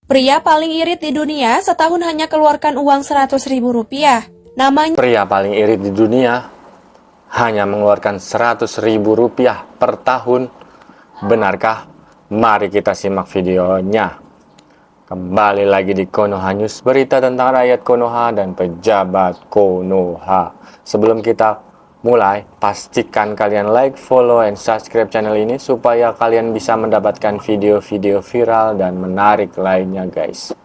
Pria paling irit di dunia setahun hanya keluarkan uang 100 ribu rupiah. Namanya Pria paling irit di dunia hanya mengeluarkan 100 ribu rupiah per tahun. Benarkah? Mari kita simak videonya. Kembali lagi di Konoha News, berita tentang rakyat Konoha dan pejabat Konoha. Sebelum kita mulai, pastikan kalian like, follow, and subscribe channel ini supaya kalian bisa mendapatkan video-video viral dan menarik lainnya guys.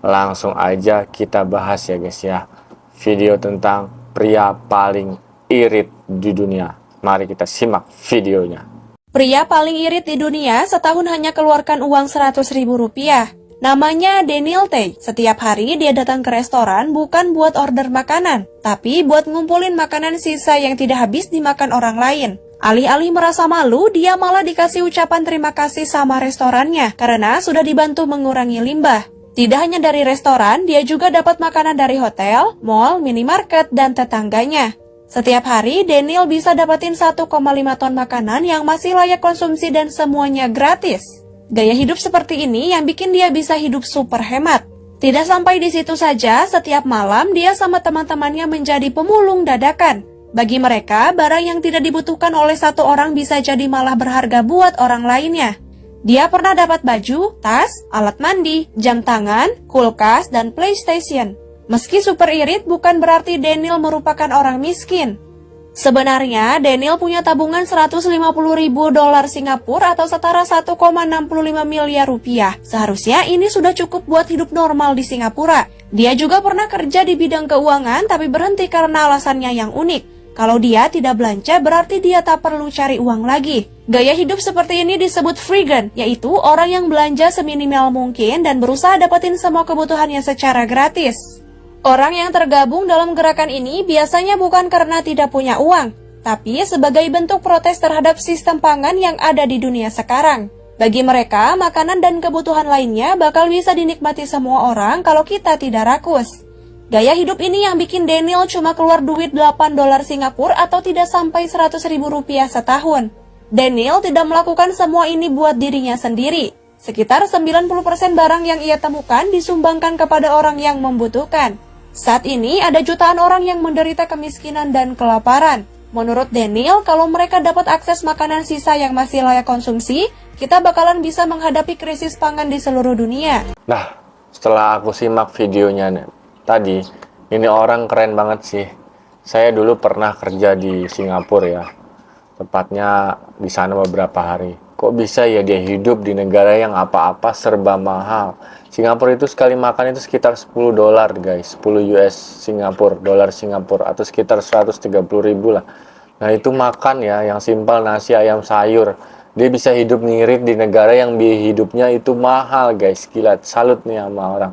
Langsung aja kita bahas ya guys ya, video tentang pria paling irit di dunia. Mari kita simak videonya. Pria paling irit di dunia setahun hanya keluarkan uang 100 ribu rupiah. Namanya Daniel Tay. Setiap hari dia datang ke restoran bukan buat order makanan, tapi buat ngumpulin makanan sisa yang tidak habis dimakan orang lain. Alih-alih merasa malu, dia malah dikasih ucapan terima kasih sama restorannya karena sudah dibantu mengurangi limbah. Tidak hanya dari restoran, dia juga dapat makanan dari hotel, mall, minimarket, dan tetangganya. Setiap hari, Daniel bisa dapetin 1,5 ton makanan yang masih layak konsumsi dan semuanya gratis. Gaya hidup seperti ini yang bikin dia bisa hidup super hemat. Tidak sampai di situ saja, setiap malam dia sama teman-temannya menjadi pemulung dadakan. Bagi mereka, barang yang tidak dibutuhkan oleh satu orang bisa jadi malah berharga buat orang lainnya. Dia pernah dapat baju, tas, alat mandi, jam tangan, kulkas, dan PlayStation. Meski super irit, bukan berarti Daniel merupakan orang miskin. Sebenarnya, Daniel punya tabungan 150 ribu dolar Singapura atau setara 1,65 miliar rupiah. Seharusnya ini sudah cukup buat hidup normal di Singapura. Dia juga pernah kerja di bidang keuangan tapi berhenti karena alasannya yang unik. Kalau dia tidak belanja berarti dia tak perlu cari uang lagi. Gaya hidup seperti ini disebut freegan, yaitu orang yang belanja seminimal mungkin dan berusaha dapetin semua kebutuhannya secara gratis. Orang yang tergabung dalam gerakan ini biasanya bukan karena tidak punya uang, tapi sebagai bentuk protes terhadap sistem pangan yang ada di dunia sekarang. Bagi mereka, makanan dan kebutuhan lainnya bakal bisa dinikmati semua orang kalau kita tidak rakus. Gaya hidup ini yang bikin Daniel cuma keluar duit 8 dolar Singapura atau tidak sampai 100 ribu rupiah setahun. Daniel tidak melakukan semua ini buat dirinya sendiri. Sekitar 90% barang yang ia temukan disumbangkan kepada orang yang membutuhkan. Saat ini ada jutaan orang yang menderita kemiskinan dan kelaparan. Menurut Daniel, kalau mereka dapat akses makanan sisa yang masih layak konsumsi, kita bakalan bisa menghadapi krisis pangan di seluruh dunia. Nah, setelah aku simak videonya tadi, ini orang keren banget sih. Saya dulu pernah kerja di Singapura ya, tepatnya di sana beberapa hari. Kok bisa ya dia hidup di negara yang apa-apa serba mahal? Singapura itu sekali makan itu sekitar 10 dolar guys, 10 US Singapura, dolar Singapura, atau sekitar 130 ribu lah. Nah itu makan ya, yang simpel nasi ayam sayur. Dia bisa hidup ngirit di negara yang biaya hidupnya itu mahal guys. Gila, salut nih sama orang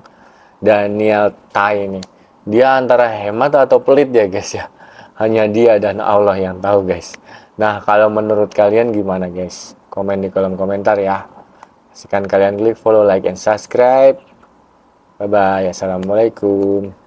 Daniel Tay ini. Dia antara hemat atau pelit ya guys ya. Hanya dia dan Allah yang tahu guys. Nah kalau menurut kalian gimana guys? Komen di kolom komentar ya. Pastikan kalian klik follow, like, and subscribe. Bye-bye. Assalamualaikum.